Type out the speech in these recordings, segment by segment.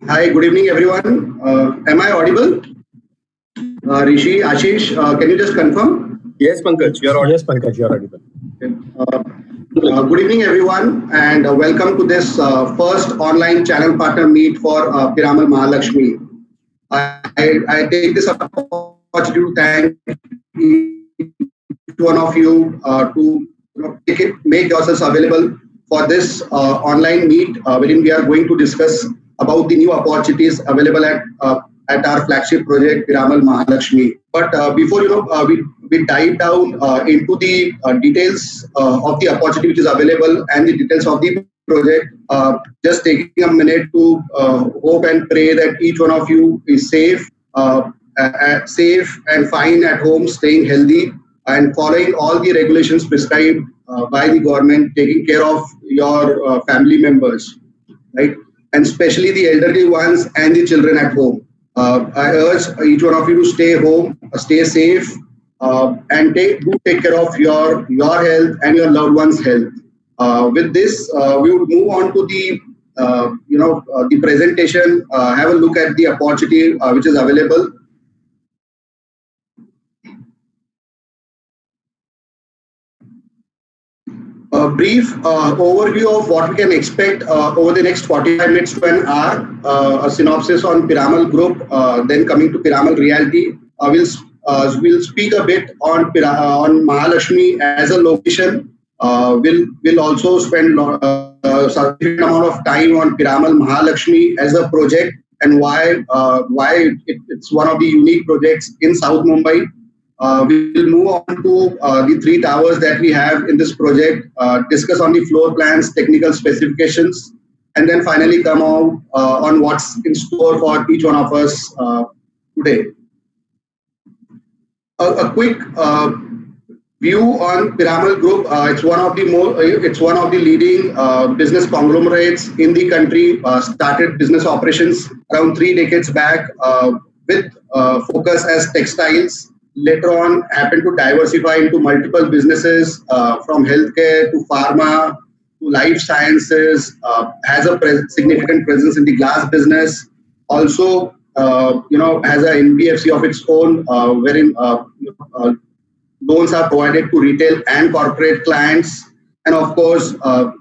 Hi, good evening, everyone. Am I audible? Rishi, Ashish, can you just confirm? Yes, Pankaj, you are audible. Yes, Pankaj, you are audible. Good evening, everyone, and welcome to this first online channel partner meet for Piramal Mahalakshmi. I take this opportunity to thank each one of you to make yourselves available for this online meet, wherein we are going to discuss about the new opportunities available at our flagship project Piramal Mahalakshmi. But before we dive down into the details of the opportunity which is available and the details of the project. Just taking a minute to hope and pray that each one of you is safe and fine at home, staying healthy and following all the regulations prescribed by the government, taking care of your family members, right? And especially the elderly ones and the children at home. I urge each one of you to stay home, stay safe, and do take care of your health and your loved ones' health. With this, we would move on to the presentation. Have a look at the opportunity which is available. A brief overview of what we can expect over the next 45 minutes to an hour. A synopsis on Piramal Group, then coming to Piramal Realty. We'll speak a bit on Mahalakshmi as a location. We'll also spend a sufficient amount of time on Piramal Mahalakshmi as a project and why it's one of the unique projects in South Mumbai. We will move on to the three towers that we have in this project, discuss on the floor plans, technical specifications, and then finally come out on what's in store for each one of us today. A quick view on Piramal Group. It's one of the leading business conglomerates in the country. Started business operations around 3 decades back with focus as textiles. Later on, happened to diversify into multiple businesses from healthcare to pharma to life sciences. Has a significant presence in the glass business. Also, has an NBFC of its own, wherein loans are provided to retail and corporate clients. And of course,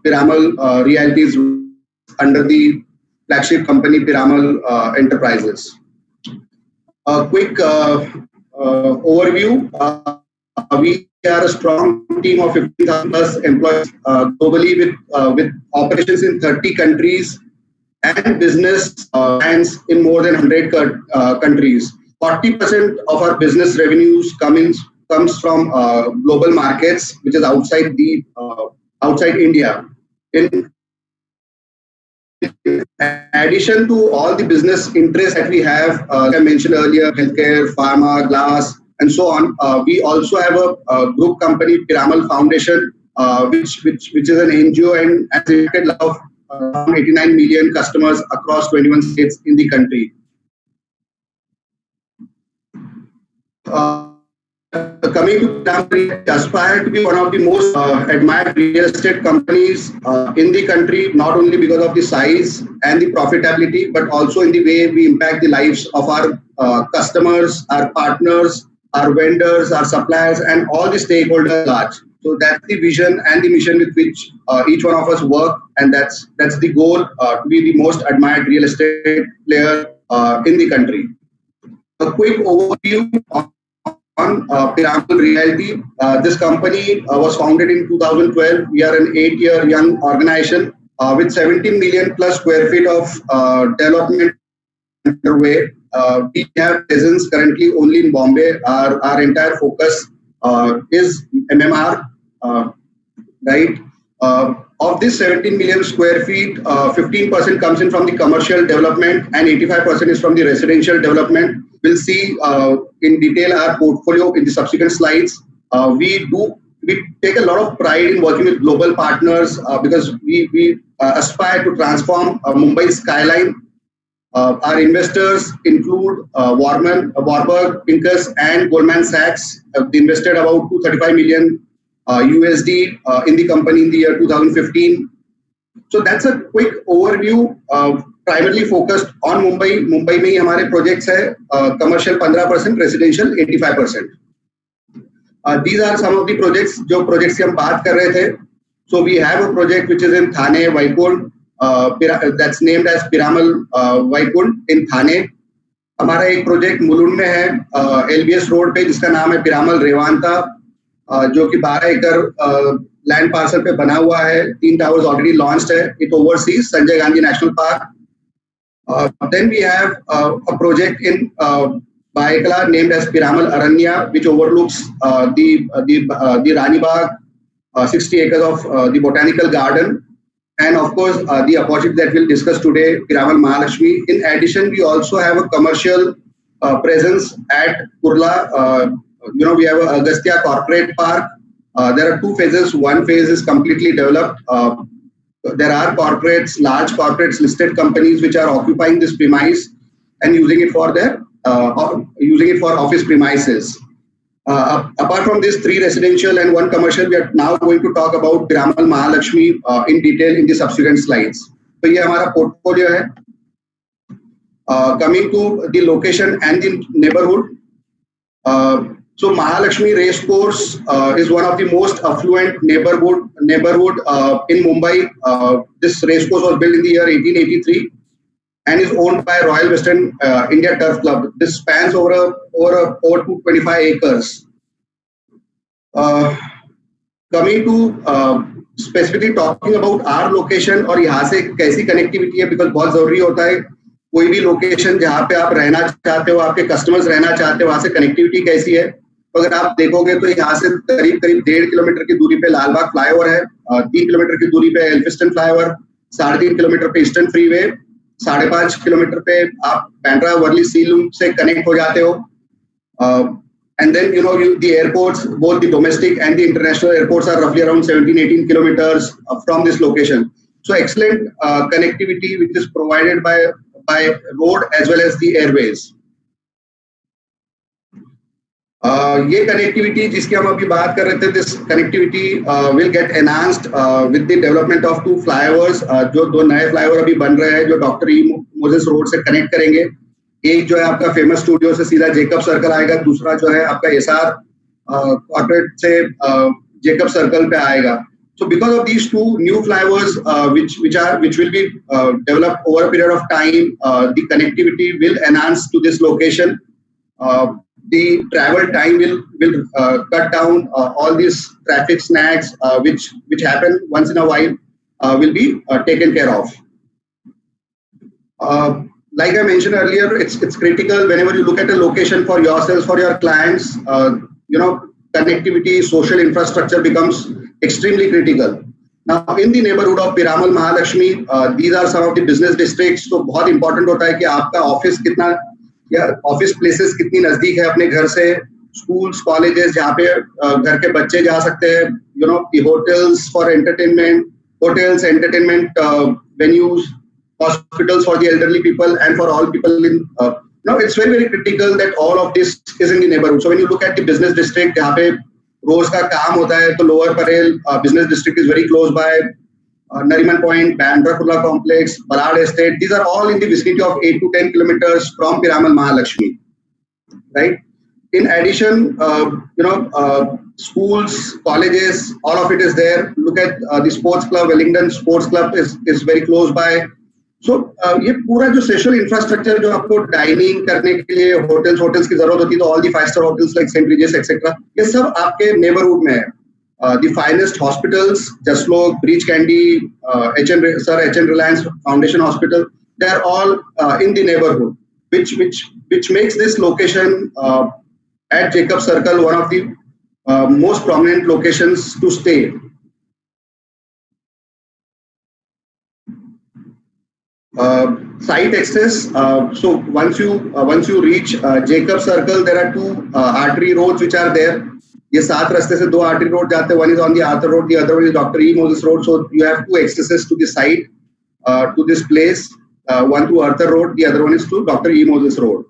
Piramal Realty is under the flagship company Piramal Enterprises. A quick overview. We are a strong team of 50,000 plus employees globally with operations in 30 countries and business clients in more than 100 countries. 40% of our business revenues comes from global markets, which is outside India. In addition to all the business interests that we have, like I mentioned earlier, healthcare, pharma, glass, and so on, we also have a group company, Piramal Foundation, which is an NGO and has a lot of around 89 million customers across 21 states in the country. Coming to Piramal, aspire to be one of the most admired real estate companies in the country, not only because of the size and the profitability, but also in the way we impact the lives of our customers, our partners, our vendors, our suppliers, and all the stakeholders at large. So that's the vision and the mission with which each one of us work, and that's the goal to be the most admired real estate player in the country. A quick overview on Piramal Realty. This company was founded in 2012. We are an 8-year young organization with 17 million plus square feet of development underway. We have presence currently only in Bombay. Our entire focus is MMR, right? Of this 17 million square feet, 15% comes in from the commercial development and 85% is from the residential development. We'll see in detail our portfolio in the subsequent slides. We take a lot of pride in working with global partners because we aspire to transform Mumbai skyline. Our investors include Warburg Pincus and Goldman Sachs. They invested about 235 million USD in the company in the year 2015. So that's a quick overview. Primarily focused on Mumbai. Mumbai में ही हमारे projects है. Commercial 15%, residential 85%. These are some of the projects जो projects की हम बात कर रहे थे. So we have a project which is in Thane, Vaikund. That's named as Piramal Vaikund in Thane. हमारा एक प्रोजेक्ट मुलुंड में है LBS रोड पे, जिसका नाम है पिरामल रेवांता, जो कि 12 एकड़ लैंड पार्सल पे बना हुआ है. 3 टावर्स ऑलरेडी लॉन्च्ड है. It overseas Sanjay Gandhi national park. Then we have a project in Baikala named as Piramal Aranya, which overlooks the Rani Bagh, 60 acres of the botanical garden, and of course the opportunity that we'll discuss today, Piramal Mahalakshmi. In addition, we also have a commercial presence at Kurla. We have a Agastya Corporate Park. There are 2 phases. One phase is completely developed. There are corporates, large corporates, listed companies which are occupying this premise and using it for office premises. Apart from this, 3 residential and 1 commercial, we are now going to talk about Piramal Mahalakshmi in detail in the subsequent slides. So ये हमारा portfolio है. Coming to the location and the neighborhood. So Mahalakshmi Race Course is one of the most affluent neighborhood in Mumbai. This race course was built in the year 1883 and is owned by Royal Western India Turf Club. This spans over 225 acres. Coming to specifically talking about our location और यहाँ से कैसी connectivity है, because बहुत जरूरी होता है कोई भी लोकेशन जहाँ पे आप रहना चाहते हो, आपके कस्टमर्स रहना चाहते हो, वहाँ से कनेक्टिविटी कैसी है. तो अगर आप देखोगे तो यहाँ से करीब 1.5 किलोमीटर की दूरी पे लालबाग फ्लाईओवर है, 3 किलोमीटर की दूरी पे एल्फिस्टन फ्लाईओवर, 3.5 किलोमीटर पे ईस्टर्न फ्रीवे, 5.5 किलोमीटर पे आप बैंड्रा वर्ली सी लूप से कनेक्ट हो जाते हो. And then the airports, both the domestic and the international airports, are roughly around 17-18 kilometers from this location. So excellent connectivity which is provided by road as well as the airways. ये connectivity जिसकी हम अभी बात कर रहे थे, this connectivity will get enhanced with the development of 2 flyovers. जो 2 नए फ्लाईओवर अभी बन रहे हैं जो डॉक्टर ई मोजेस रोड से कनेक्ट करेंगे. एक जो है आपका फेमस स्टूडियो से सीधा जेकब सर्कल आएगा, दूसरा जो है आपका एसआर कॉर्पोरेट से जेकब सर्कल पे आएगा. So because of these 2 new flyovers which will be developed over a period of time, the connectivity will enhance to this location. The travel time will cut down. All these traffic snags which happen once in a while will be taken care of. Like I mentioned earlier, it's critical whenever you look at a location for yourselves, for your clients. Connectivity, social infrastructure becomes extremely critical. Now, in the neighborhood of Piramal Mahalakshmi, these are some of the business districts. तो बहुत important होता है कि आपका office कितना या office places कितनी नजदीक है अपने घर से. स्कूल्स, कॉलेजेस जहाँ पे घर के बच्चे जा सकते हैं. The hotels for entertainment, venues, hospitals for the elderly people and for all people in. It's very, very critical that all of this is in the neighborhood. So when you look at the business district, जहाँ पे रोज का काम होता है, तो lower Parel business district is very close by. Nariman Point, Bandra Kurla Complex, Balad Estate, these are all in the vicinity of 8 to 10 kilometers from Piramal Mahalakshmi, right? In addition, schools, colleges, all of it is there. Look at the sports club, Wellington Sports Club is very close by. So ये पूरा जो social infrastructure जो आपको dining करने के लिए hotels की जरूरत होती है, तो all the 5-star hotels like St. Regis etc. ये सब आपके neighborhood में है. The finest hospitals, Jaslok, Breach Candy, Sir H.N. Reliance Foundation Hospital, they are all in the neighborhood, which makes this location at Jacob Circle one of the most prominent locations to stay. Site access. So once you reach Jacob Circle, there are 2 artery roads which are there. ये 7 रास्ते से 2 artery road जाते हैं. One is on the Arthur Road, the other one is Dr. E. Moses Road. So you have 2 accesses to the site, to this place. One to Arthur Road, the other one is to Dr. E. Moses Road.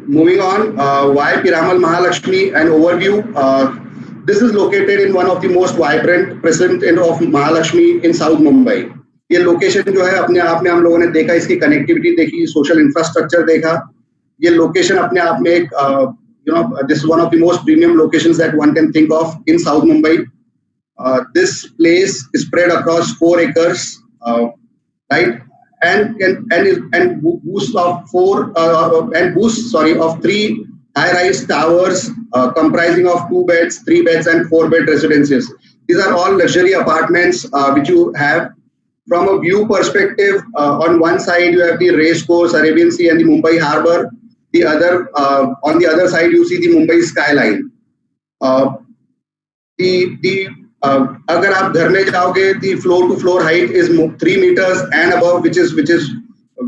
Moving on, why Piramal Mahalakshmi? An overview. This is located in one of the most vibrant present end of Mahalakshmi in South Mumbai. ये location जो है अपने आप में हम लोगों ने देखा, इसकी connectivity देखी, social infrastructure देखा. ये location अपने आप में एक this is one of the most premium locations that one can think of in South Mumbai. This place is spread across 4 acres. right? And boost of three high-rise towers comprising of 2 beds, 3 beds, and 4-bed residences. These are all luxury apartments which you have. From a view perspective, on one side you have the race course, Arabian Sea, and the Mumbai Harbour. The other on the other side you see the Mumbai skyline. Uh, the अगर आप घर में जाओगे the floor to floor height is 3 meters and above, which is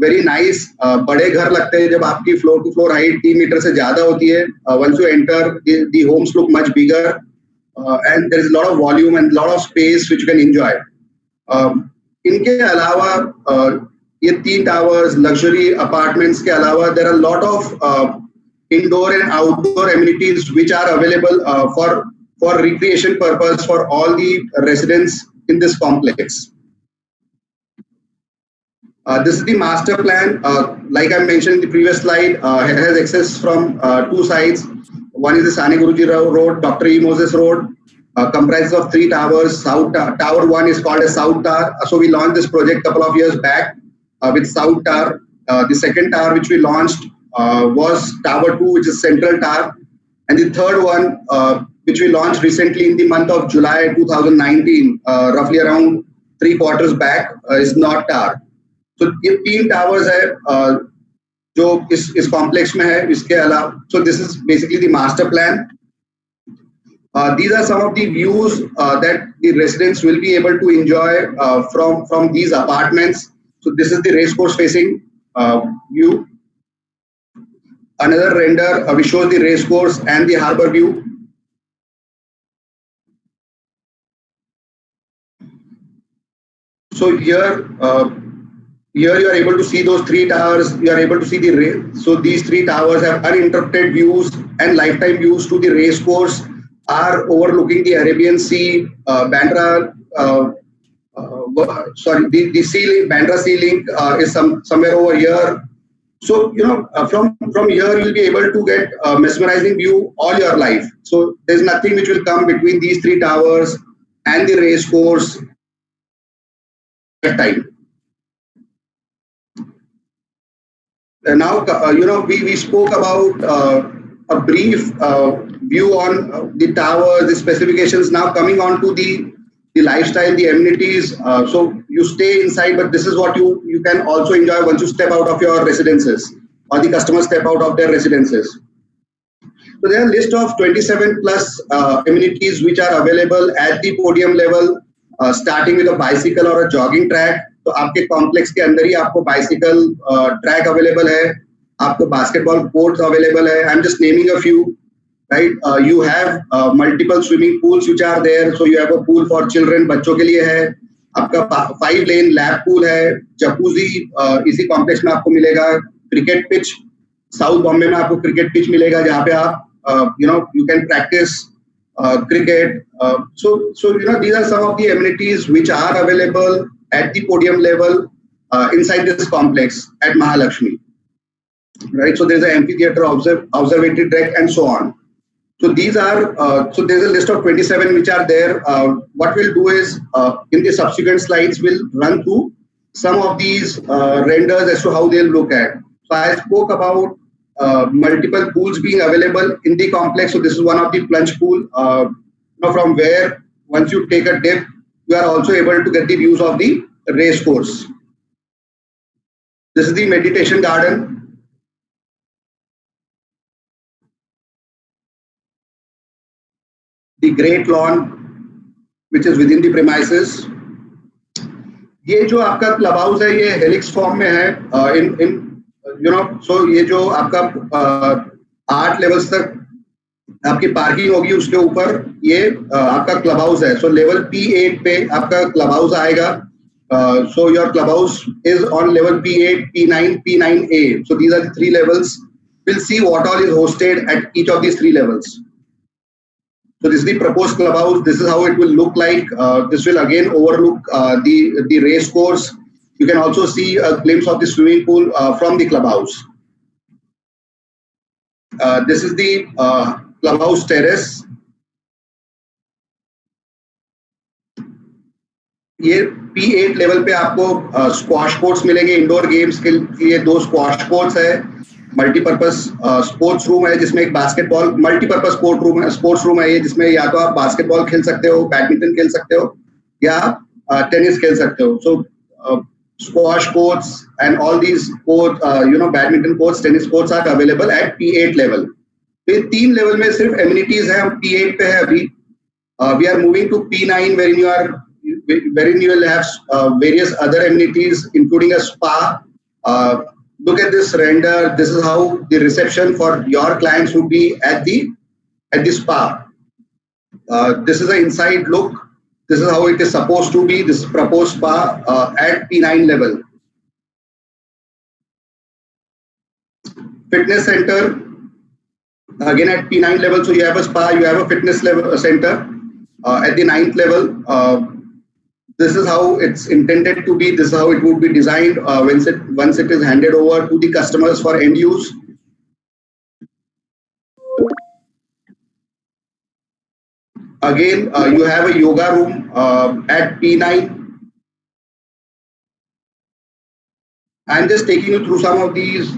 very nice. बड़े घर लगते हैं जब आपकी floor to floor height 3 metre से ज्यादा होती है. Once you enter, the homes look much bigger, and there is a lot of volume and a lot of space which you can enjoy. इनके अलावा ये 3 towers luxury apartments के अलावा there are a lot of indoor and outdoor amenities which are available for recreation purpose for all the residents in this complex. This is the master plan. Like I mentioned in the previous slide, it has access from 2 sides. One is the Sani Guruji Road, Dr. E. Moses Road, comprises of 3 towers. Tower 1 is called as South Tower. So we launched this project couple of years back with South Tower. The second tower which we launched was Tower 2, which is Central Tower. And the third one, which we launched recently in the month of July 2019, roughly around 3 quarters back, is North Tower. So ये 3 towers है जो इस complex में है. इसके अलावा, so this is basically the master plan. These are some of the views that the residents will be able to enjoy from these apartments. So this is the race course facing view. Another render which shows the race course and the harbour view. So here you are able to see those 3 towers. You are able to see the race. So these 3 towers have uninterrupted views and lifetime views to the race course, are overlooking the Arabian Sea, Bandra. The sea link, Bandra Sea Link is somewhere over here. So from here you'll be able to get a mesmerizing view all your life. So there's nothing which will come between these 3 towers and the race course at time. Now we spoke about a brief view on the towers, the specifications. Now coming on to the lifestyle, the amenities. So you stay inside, but this is what you can also enjoy once you step out of your residences, or the customers step out of their residences. So there are a list of 27 plus amenities which are available at the podium level, starting with a bicycle or a jogging track. तो आपके complex के अंदर ही आपको bicycle track available है, आपको basketball courts available है. I am just naming a few, right. You have multiple swimming pools which are there. So you have a pool for children, बच्चों के लिए है. आपका 5 लेन लैप पूल है. Jacuzzi इसी कॉम्प्लेक्स में आपको मिलेगा. क्रिकेट पिच, साउथ बॉम्बे में आपको क्रिकेट पिच मिलेगा जहाँ पे आप you can practice cricket. So these are some of the amenities which are available at the podium level inside this complex at Mahalakshmi, right? So there's an amphitheater, observatory deck, and so on. So these are so there's a list of 27 which are there. What we'll do is in the subsequent slides we'll run through some of these renders as to how they'll look at. So I spoke about multiple pools being available in the complex. So this is one of the plunge pool, from where once you take a dip, you are also able to get the views of the race course. This is the meditation garden. The great lawn which is within the premises. ये जो आपका club house है ये helix form में है. So ये जो आपका 8 लेवल्स तक आपकी पार्किंग होगी, उसके ऊपर ये आपका क्लब हाउस है. सो लेवल P8 पे आपका क्लब हाउस आएगा. So your clubhouse is on level P8, P9, P9A. So these are the 3 levels. We'll see what all is hosted at each of these 3 levels. So this is the proposed clubhouse. This is how it will look like. This will again overlook the race course. You can also see a glimpse of the swimming pool from the clubhouse. This is the clubhouse terrace. ये P8 level पे आपको squash courts मिलेंगे, indoor games के लिए 2 squash courts है, multipurpose sports room है जिसमें एक बास्केटबॉल मल्टीपर्पज स्पोर्ट्स रूम है ये, जिसमें या तो आप बास्केटबॉल खेल सकते हो, बैडमिंटन खेल सकते हो या टेनिस खेल सकते हो. सो squash courts and all these courts, badminton courts, tennis courts are available at P8 level. तो ये 3 लेवल में सिर्फ एमिनिटीज है, हम P8 पे है अभी. We are moving to P9 wherein you will have various other amenities including a spa. Look at this render. This is how the reception for your clients would be at the spa. This is an inside look. This is how it is supposed to be. This is proposed spa at P9 level. Fitness center, again at P9 level. So you have a spa, you have a fitness level center at the 9th level. This is how it's intended to be. This is how it would be designed once it is handed over to the customers for end use. Again, you have a yoga room at P9. I'm just taking you through some of these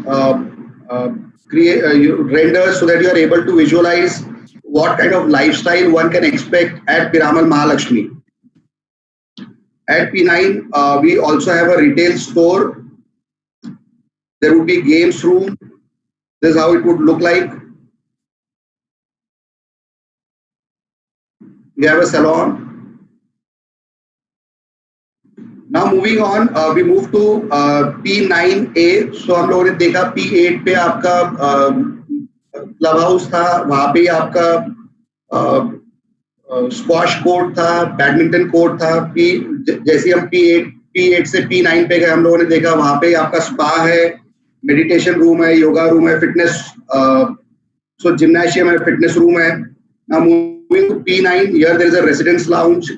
renders so that you are able to visualize what kind of lifestyle one can expect at Piramal Mahalakshmi. At P9, we also have a retail store. There would be games room. This is how it would look like. We have a salon. Now moving on, we move to P9A. So हम लोगों ने देखा P8 पे आपका club house था, वहाँ पे आपका स्क्वाश कोर्ट था, बैडमिंटन कोर्ट था. जैसे हम P8 से P9 पे गए, हम लोगों ने देखा वहाँ पे आपका स्पा है, मेडिटेशन रूम है, योगा रूम है, फिटनेस जिम्नाशियम है, फिटनेस रूम है. Now moving to P9, here there is a residence lounge.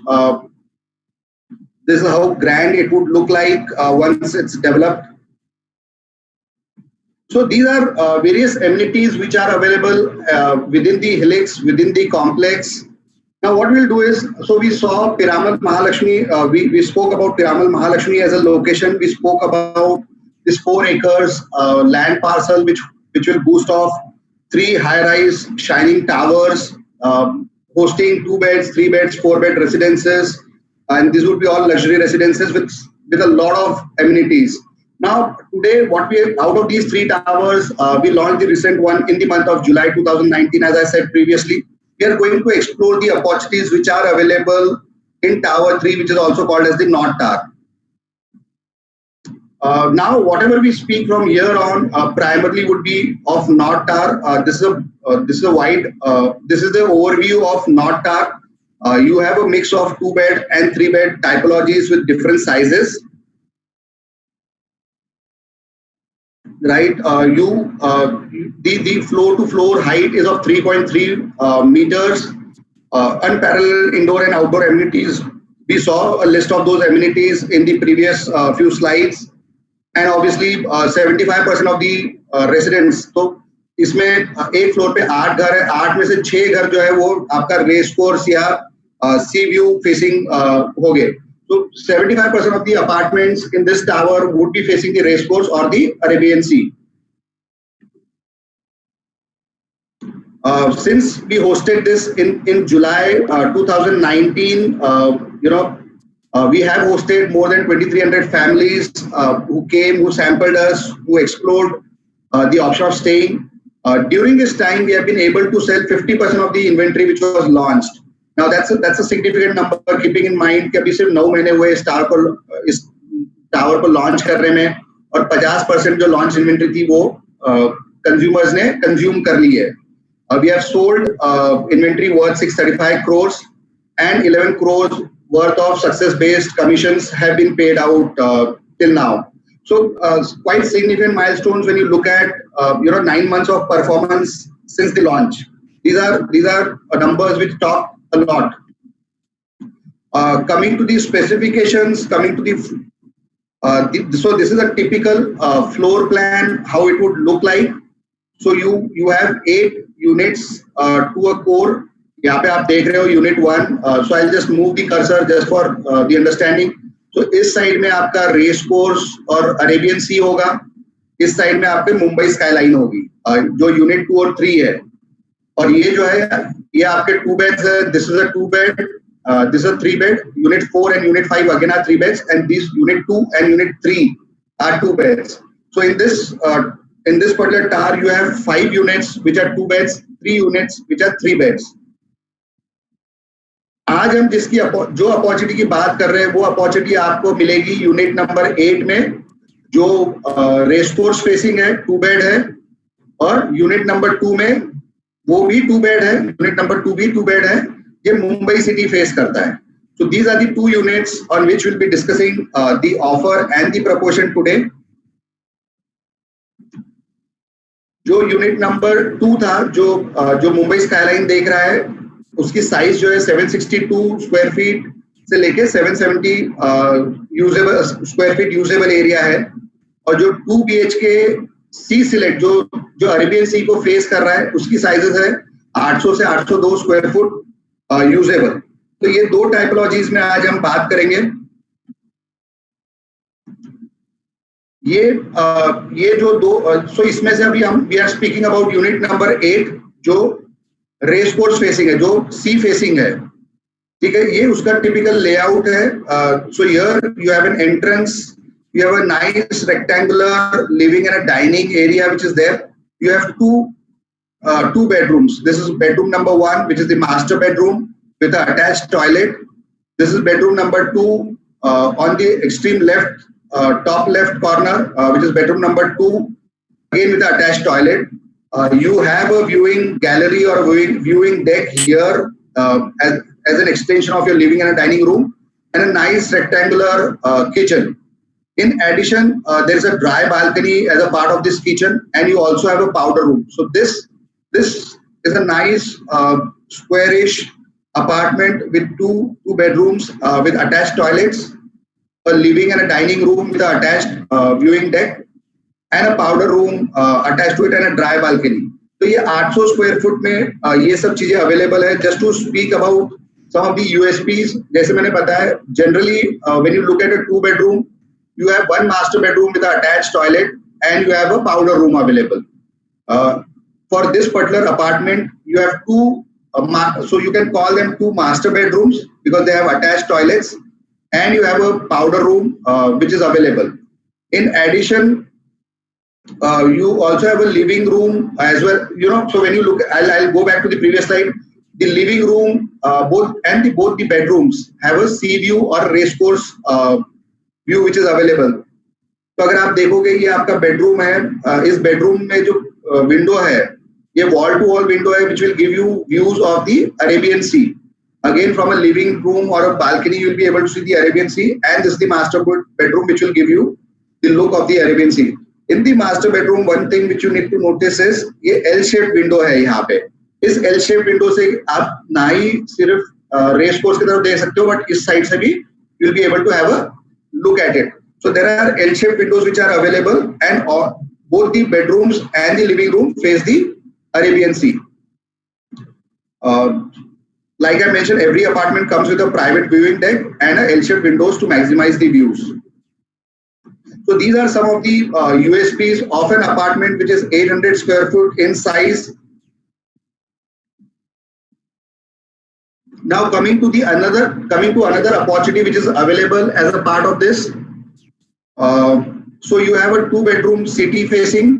This is how grand it would look like once it's developed. So these are various amenities which are available within the Helix, within the complex. Now what we'll do is, so we saw Piramal Mahalakshmi, we spoke about Piramal Mahalakshmi as a location. We spoke about this 4 acres land parcel which will boost off 3 high-rise shining towers, hosting 2 beds, 3 beds, 4 bed residences, and these would be all luxury residences with a lot of amenities. Now today, what we have out of these 3 towers, we launched the recent one in the month of July 2019. As I said previously, we are going to explore the opportunities which are available in Tower 3, which is also called as the North Tower. Now, whatever we speak from here on, primarily would be of North Tower. This is the overview of North Tower. You have a mix of 2 bed and 3 bed typologies with different sizes. Right, the floor to floor height is of 3.3 meters. Unparalleled indoor and outdoor amenities. We saw a list of those amenities in the previous few slides. And obviously 75% of the residents, तो इसमें एक floor पे 8 घर है, 8 में से 6 घर जो है वो आपका रेस कोर्स या सी व्यू फेसिंग होंगे. So 75% of the apartments in this tower would be facing the race course or the Arabian Sea. Since we hosted this in July 2019, we have hosted more than 2,300 families who came, who sampled us, who explored the option of staying. During this time, we have been able to sell 50% of the inventory which was launched. Now that's a significant number, keeping in mind कि अभी सिर्फ 9 महीने हुए इस tower को launch करने में, और 50% जो लॉन्च इन्वेंट्री थी वो कंज्यूमर्स ने कंज्यूम कर ली है. We have sold inventory worth 635 crores and 11 crores worth of success-based commissions have been paid out till now. So quite significant milestones when you look at 9 months of performance since the launch. These are numbers which talk a lot. Coming to the specifications, coming to the so this is a typical floor plan, how it would look like. So you have 8 units to a core. यहाँ पे आप देख रहे हो unit 1. So I just move the cursor just for the understanding. तो इस side में आपका रेस कोर्स और अरेबियन सी होगा. इस साइड में आपके मुंबई स्काईलाइन होगी, जो यूनिट 2 और 3 है. और ये जो है ये आपके 2 बेड्स है. This is a 2 bed, this is 3 bed. Unit 4 and unit 5 again are 3 beds, and these unit 2 and unit 3 are 2 beds. So in this particular tower you have 5 units which are 2 beds, 3 units which are 3 beds. आज हम जिसकी जो opportunity की बात कर रहे हैं वो अपॉर्चुनिटी आपको मिलेगी यूनिट नंबर 8 में, जो रेस कोर्स फेसिंग है, 2 बेड है. और यूनिट नंबर 2 में वो भी 2 बेड है, यूनिट नंबर 2 भी 2 बेड है. ये मुंबई सिटी फेस करता है. So these are the 2 units on which we'll be discussing the offer and the proportion today. जो यूनिट नंबर 2 था, जो मुंबई स्काईलाइन देख रहा है, उसकी साइज जो है 762 स्क्वायर फीट से लेके 770 usable square feet usable area है. और जो 2 BHK सी सिलेक्ट जो अरेबियन सी को फेस कर रहा है, उसकी साइजेस है 800 से 802 स्क्वायर फुट यूजेबल. तो ये 2 टाइपोलॉजीज में आज हम बात करेंगे. ये जो 2, सो इसमें से अभी we are speaking about unit number 8 जो रेस कोर्स फेसिंग है, जो सी फेसिंग है. ठीक है, ये उसका टिपिकल लेआउट है. So here you have an entrance, you have a nice rectangular living and a dining area which is there. You have two bedrooms. This is bedroom number 1, which is the master bedroom with an attached toilet. This is bedroom number 2 on the extreme left, top left corner, which is bedroom number 2, again with an attached toilet. You have a viewing gallery or a viewing deck here as an extension of your living and a dining room, and a nice rectangular kitchen. In addition, there is a dry balcony as a part of this kitchen, and you also have a powder room. So this is a nice squarish apartment with two bedrooms with attached toilets, a living and a dining room with an attached viewing deck, and a powder room attached to it, and a dry balcony. तो ये 800 square foot में ये सब चीजें available है. Just to speak about some of the USPs, जैसे मैंने बताया, generally when you look at a 2 bedroom, you have one master bedroom with an attached toilet, and you have a powder room available. For this particular apartment, you have 2, so you can call them 2 master bedrooms because they have attached toilets, and you have a powder room which is available. In addition, you also have a living room as well. So when you look, I'll go back to the previous slide. The living room, both the bedrooms have a sea view or race course view which is available. तो अगर आप देखोगे ये आपका bedroom है, इस bedroom में जो विंडो है, ये वॉल टू वॉल विंडो है which will give you views of the Arabian sea. Again from a living room और a balcony you will be able to see the Arabian sea, and this the master bedroom which will give you the look of the Arabian sea. In the master bedroom, one thing which you need to notice is ये L shaped window है. यहाँ पे इस L shaped window से आप ना ही सिर्फ race course की तरफ देख सकते हो, बट इस साइड से भी you will be able to have a look at it. So there are L-shaped windows which are available, and both the bedrooms and the living room face the Arabian Sea. Like I mentioned, every apartment comes with a private viewing deck and a L-shaped windows to maximize the views. So these are some of the USPs of an apartment which is 800 square foot in size. Now coming to another opportunity which is available as a part of this. So you have a 2 bedroom city facing.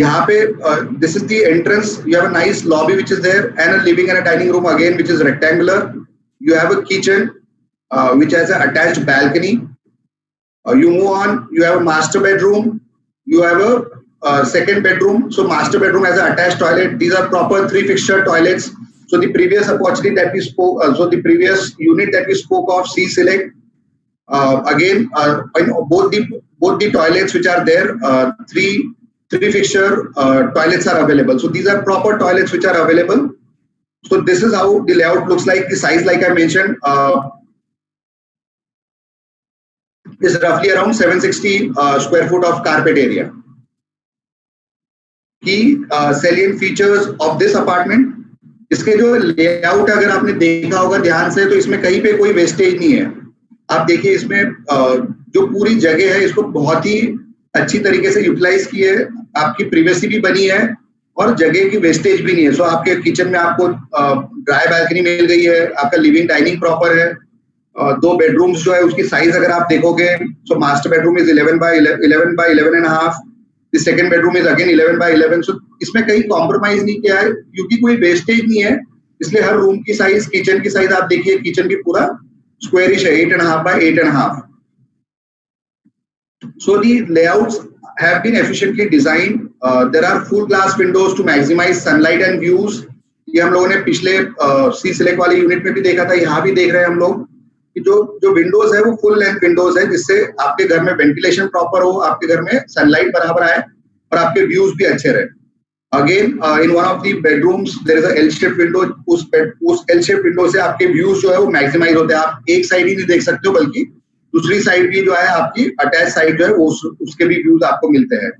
यहाँ पे this is the entrance. You have a nice lobby which is there, and a living and a dining room again which is rectangular. You have a kitchen which has an attached balcony. You move on. You have a master bedroom. You have a second bedroom. So master bedroom has an attached toilet. These are proper 3 fixture toilets. So the previous opportunity that we spoke, so the previous unit that we spoke of, C select, again both the toilets which are there, 3 fixture toilets are available. So these are proper toilets which are available. So this is how the layout looks like. The size, like I mentioned, is roughly around 760 square foot of carpet area. की salient features of this apartment. इसके जो layout अगर आपने देखा होगा ध्यान से, तो इसमें कहीं पे कोई वेस्टेज नहीं है। आप देखिए इसमें जो पूरी जगह है इसको बहुत ही अच्छी तरीके से यूटिलाइज की है, आपकी प्रिवेसी भी बनी है और जगह की वेस्टेज भी नहीं है। सो आपके किचन में आपको ड्राई बालकनी मिल गई है, आपका लिविंग डाइनिंग प्रॉपर है, 2 बेडरूम्स जो है उसकी साइज अगर आप देखोगे, so master bedroom is 11 by 11.5, the second bedroom is again 11 by 11। So इसमें कहीं कॉम्प्रोमाइज नहीं किया है क्योंकि कोई वेस्टेज नहीं है, इसलिए हर रूम की साइज, किचन की साइज आप देखिए, किचन भी पूरा स्क्वायरिश है, 8.5 by 8.5। So the layouts have been efficiently designed. There are full glass windows to maximize sunlight and views. ये हम लोगों ने पिछले सी सिलेक्ट वाले यूनिट में भी देखा था, यहाँ भी देख रहे हैं हम लोग कि जो विंडोज है वो फुल लेंथ विंडोज है, जिससे आपके घर में वेंटिलेशन प्रॉपर हो, आपके घर में सनलाइट बराबर आए और आपके व्यूज भी अच्छे रहे। Again in one of the bedrooms there is a L shape window. उस एल शेप विंडो से आपके व्यूज जो है वो मैक्सिमाइज होते हैं। आप एक साइड ही नहीं देख सकते हो, बल्कि दूसरी साइड भी जो है आपकी अटैच साइड जो है वो उसके भी व्यूज आपको मिलते हैं।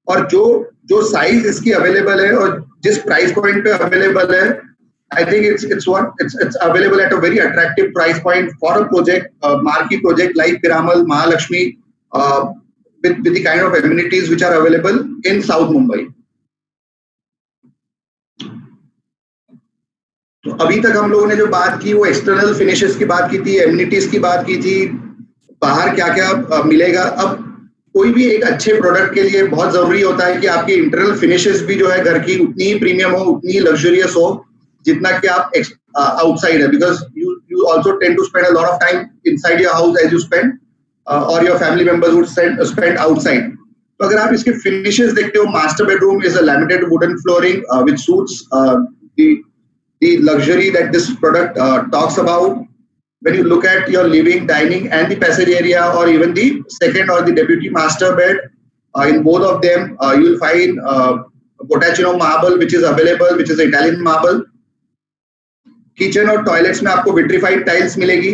और जो साइज इसकी अवेलेबल है और जिस प्राइस पॉइंट पे अवेलेबल है, I think it's available at a very attractive price point for a project, marquee project like Piramal, Mahalakshmi, with the kind of amenities which are available in South Mumbai. तो अभी तक हम लोगों ने जो बात की वो एक्सटर्नल फिनिशेस की बात की थी, एमिनिटीज की बात की थी, बाहर क्या क्या मिलेगा। अब कोई भी एक अच्छे प्रोडक्ट के लिए बहुत जरूरी होता है कि आपकी इंटरनल फिनिशेस भी जो है घर की उतनी ही प्रीमियम हो, उतनी ही लग्जरियस हो जितना कि आप आउटसाइड है, because you also tend to spend a lot of time inside your house as you spend or your family members would spend outside. तो अगर आप इसके फिनिशेस देखते हो, master bedroom is a laminated wooden flooring which suits the luxury that this product talks about. When you look at your living, dining and the passage area, or even the second or the deputy master bed, in both of them you will find Botticino marble which is available, which is Italian marble. Kitchen और toilets में आपको vitrified tiles मिलेगी,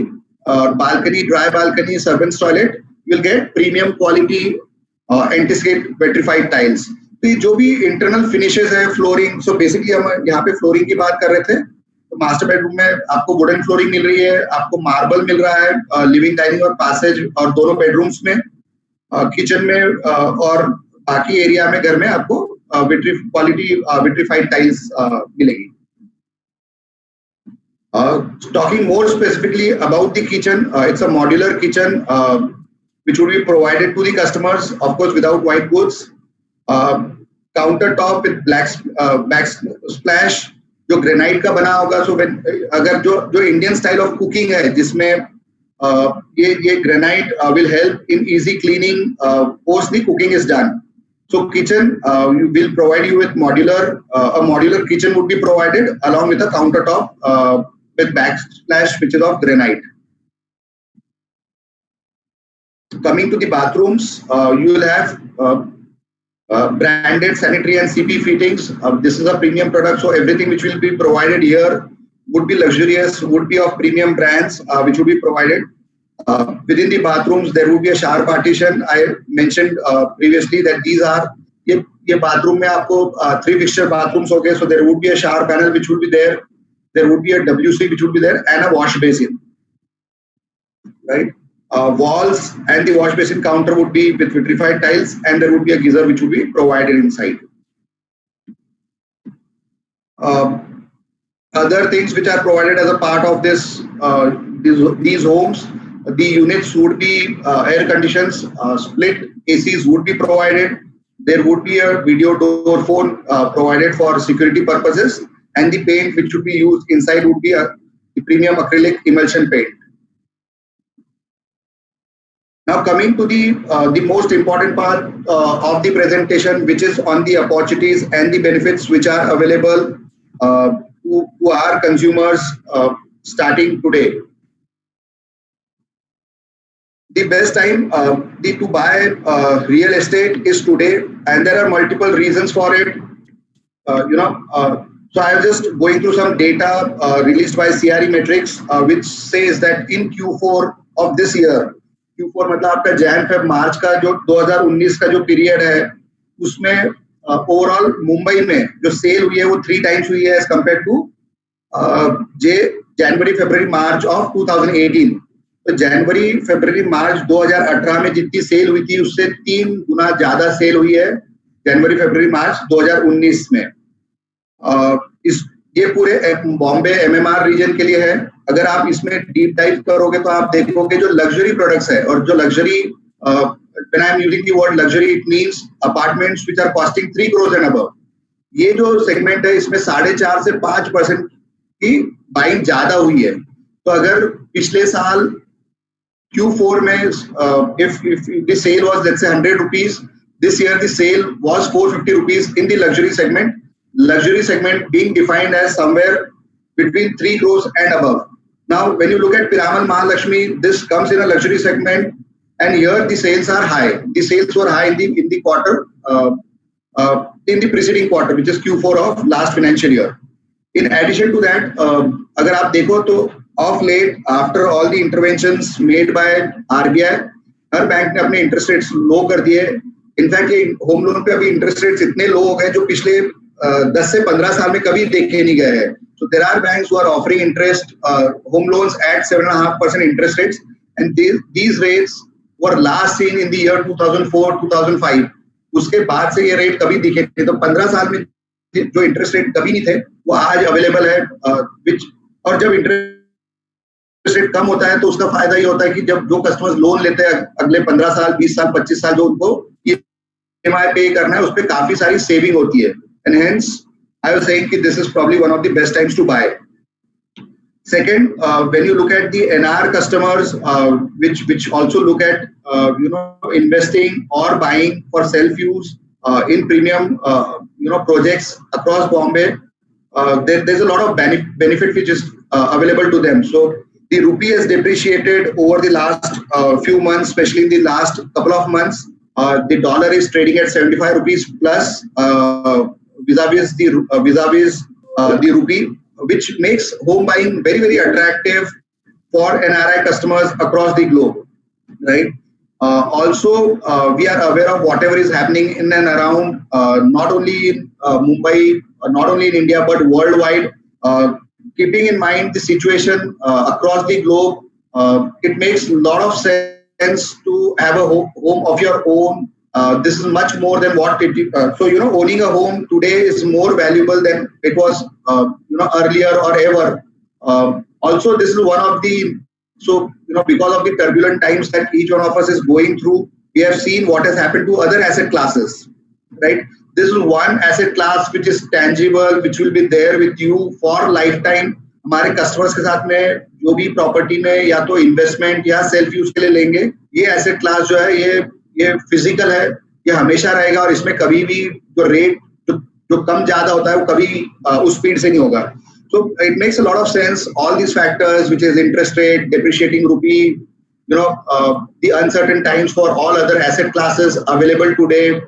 और balcony, dry balcony, servants toilet will get premium quality antiskid vitrified tiles. तो जो भी internal finishes है, flooring, so basically हम यहाँ पे फ्लोरिंग की बात कर रहे थे। तो मास्टर बेडरूम में आपको वुडन फ्लोरिंग मिल रही है, आपको मार्बल मिल रहा है लिविंग, डाइनिंग और पैसेज और दोनों बेडरूम्स में। किचन में और बाकी एरिया में घर में आपको क्वालिटी विट्रीफाइड टाइल्स मिलेगी। Talking more specifically about the kitchen, it's a modular kitchen which will be provided to the customers, of course without white goods. Countertop with backsplash जो ग्रेनाइट का बना होगा। सो अगर जो इंडियन स्टाइल ऑफ कुकिंग है जिसमें ये granite will help in easy cleaning post the cooking is done. So kitchen will provide you with a modular kitchen would be provided along with a countertop with backsplash which is of granite. Coming to the bathrooms, you will have branded sanitary and CP fittings. This is a premium product, so everything which will be provided here would be luxurious, would be of premium brands which will be provided. Within the bathrooms there would be a shower partition. I mentioned previously that these are ये bathroom में आपको 3 fixture bathrooms हो गए, so there would be a shower panel which would be there. There would be a WC which would be there and a wash basin, right? Walls and the wash basin counter would be with vitrified tiles, and there would be a geyser which would be provided inside. Other things which are provided as a part of these homes, the units would be air conditions, split ACs would be provided. There would be a video door phone provided for security purposes, and the paint which would be used inside would be the premium acrylic emulsion paint. Now coming to the most important part of the presentation, which is on the opportunities and the benefits which are available to our consumers starting today. The best time to buy real estate is today, and there are multiple reasons for it. So I am just going through some data released by CRE Metrics, which says that in Q4 of this year, Q4 मतलब आपका Jan Feb March का जो 2019 का जो period है, उसमें overall Mumbai में जो सेल हुई है वो 3 टाइम्स हुई है as compare to January February March of 2018। तो जनवरी फरवरी मार्च 2018 में जितनी सेल हुई थी उससे 3 गुना ज्यादा सेल हुई है जनवरी फरवरी मार्च 2019 में। इस ये पूरे बॉम्बे एमएमआर रीजन के लिए है। अगर आप इसमें डीप डाइव करोगे तो आप देखोगे जो लग्जरी प्रोडक्ट्स है, और जो luxury when I am using the word luxury, it means apartments which are costing 3 crores and above. ये जो सेगमेंट है इसमें 4.5 से 5% की बाइंग ज्यादा हुई है। तो अगर पिछले साल Q4 में if the sale was let's say 100 rupees, this year the sale was 450 rupees in the luxury segment. Luxury segment being defined as somewhere between 3 crores and above. Now, when you look at Piramal Mahalakshmi, this comes in a luxury segment, and here the sales are high. The sales were high in the quarter, in the preceding quarter, which is Q4 of last financial year. In addition to that, अगर आप देखो तो of late, after all the interventions made by RBI, her bank ने अपने interest rates लो कर दिए। In fact ये home loan पे अभी इंटरेस्ट रेट्स इतने लो हो गए जो पिछले 10 से 15 साल में कभी देखे नहीं गए हैं। So there are banks who are offering interest home loans at 7.5% interest rates, and these rates were last seen in the year 2004-2005. उसके बाद से ये रेट कभी दिखे नहीं। तो 15 साल में जो इंटरेस्ट रेट कभी नहीं थे वो आज अवेलेबल है। और जब इंटरेस्ट रेट कम होता है तो उसका फायदा ये होता है कि जब जो कस्टमर्स लोन लेते हैं अगले 15 साल 20 साल 25 साल जो उनको EMI पे करना है उस पर काफी सारी सेविंग होती है। And hence, I was saying that this is probably one of the best times to buy. Second, when you look at the NR customers, which also look at investing or buying for self-use in premium projects across Bombay, there's a lot of benefit which is available to them. So the rupee has depreciated over the last few months, especially in the last couple of months. The dollar is trading at 75 rupees plus. Vis-a-vis the rupee, which makes home buying very, very attractive for NRI customers across the globe, right? Also, we are aware of whatever is happening in and around, not only in Mumbai, not only in India, but worldwide. Keeping in mind the situation across the globe, it makes a lot of sense to have a home of your own. This is much more than what it is. So, owning a home today is more valuable than it was, earlier or ever. Also, this is one of the, because of the turbulent times that each one of us is going through, we have seen what has happened to other asset classes, right? This is one asset class which is tangible, which will be there with you for lifetime. हमारे customers के साथ में जो भी property में या तो investment या सेल्फ यूज के लिए लेंगे, ये एसेट क्लास जो है ये फिजिकल है, ये हमेशा रहेगा और इसमें कभी भी जो रेट जो कम ज्यादा होता है वो कभी उस स्पीड से नहीं होगा। So it makes a lot of sense. All these factors, which is interest rate, depreciating rupee, the uncertain times for all other asset classes available today,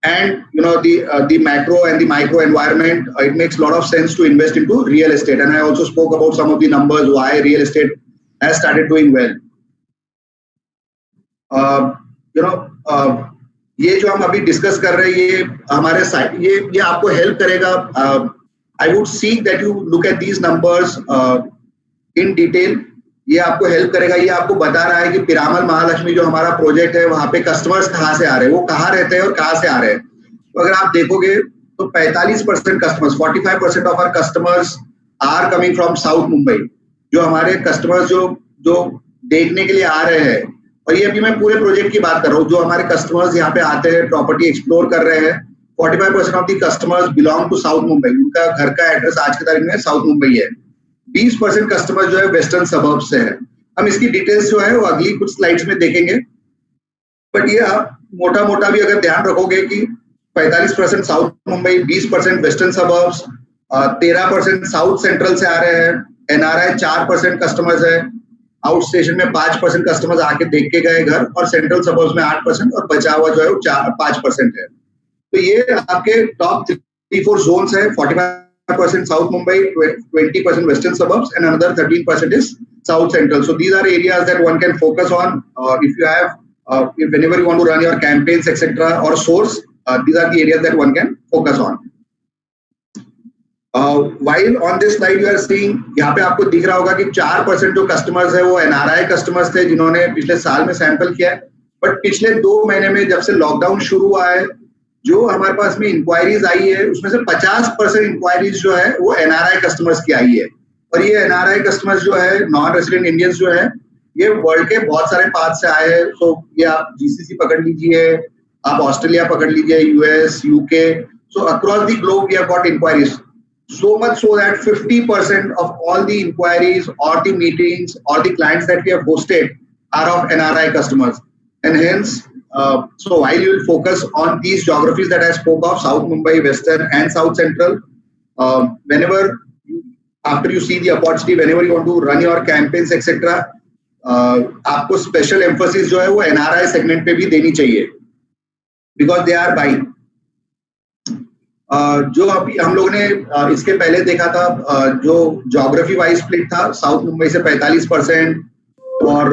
and the macro and the micro environment, it makes a lot of sense to invest into real estate. And I also spoke about some of the numbers why real estate has started doing well. ये जो हम अभी discuss कर रहे हैं ये हमारे side ये आपको हेल्प करेगा. I would seek that you look at these numbers in detail. ये आपको हेल्प करेगा. ये आपको बता रहा है कि पिरामल महालक्ष्मी जो हमारा प्रोजेक्ट है वहाँ पे कस्टमर्स कहाँ से आ रहे हैं, वो कहाँ रहते हैं और कहाँ से आ रहे हैं. तो अगर आप देखोगे तो 45% customers, 45% of our customers are coming from south Mumbai. जो हमारे कस्टमर्स जो देखने के लिए आ रहे हैं, और ये अभी मैं पूरे प्रोजेक्ट की बात कर रहा हूँ, जो हमारे कस्टमर्स यहाँ पे आते हैं, प्रॉपर्टी एक्सप्लोर कर रहे हैं, 45% of the customers belong to south Mumbai. उनका घर का एड्रेस आज की तारीख में साउथ मुंबई है. 20% कस्टमर्स जो है वेस्टर्न सबर्ब से है. हम इसकी डिटेल्स जो है वो अगली कुछ स्लाइड्स में देखेंगे. बट ये आप मोटा मोटा भी अगर ध्यान रखोगे कि 45% south Mumbai, 20% western suburbs, 13% south central से आ रहे हैं. एनआरआई 4% कस्टमर्स है. आउट स्टेशन में 5% कस्टमर्स आके देख के गए घर, और सेंट्रल सबर्ब्स में 8%, और बचा हुआ जो है वो 5% है. तो ये आपके टॉप 3-4 जोन्स है. 45% South Mumbai, 20% Western suburbs, and another 13% is South Central. So these are areas that one can focus on if you have, if whenever you want to run your campaigns, etc., or source these are the areas that one can focus on. While on this slide you are seeing, यहाँ पे आपको दिख रहा होगा कि 4% जो customers है वो NRI कस्टमर्स थे जिन्होंने पिछले साल में सैंपल किया है, बट पिछले 2 महीने में जब से लॉकडाउन शुरू हुआ है जो हमारे पास में इंक्वायरीज आई है उसमें से 50% इंक्वायरीज जो है वो NRI कस्टमर्स की आई है। और ये NRI कस्टमर्स जो है नॉन रेसिडेंट इंडियंस जो है ये वर्ल्ड के बहुत सारे पार्ट से आए हैं। सो ये आप GCC पकड़ लीजिए, आप ऑस्ट्रेलिया पकड़ लीजिए, US, UK, so across the globe we have got inquiries. So much so that 50% of all the inquiries or the meetings or the clients that we have hosted are of NRI customers. And hence, so while you will focus on these geographies that I spoke of, South Mumbai, Western and South Central, after you see the opportunity, whenever you want to run your campaigns, etc., आपको special emphasis जो है वो NRI segment पे भी देनी चाहिए, because they are buying. जो अभी हम लोगों ने इसके पहले देखा था, जो ज्योग्राफी वाइज स्प्लिट था, साउथ मुंबई से 45% और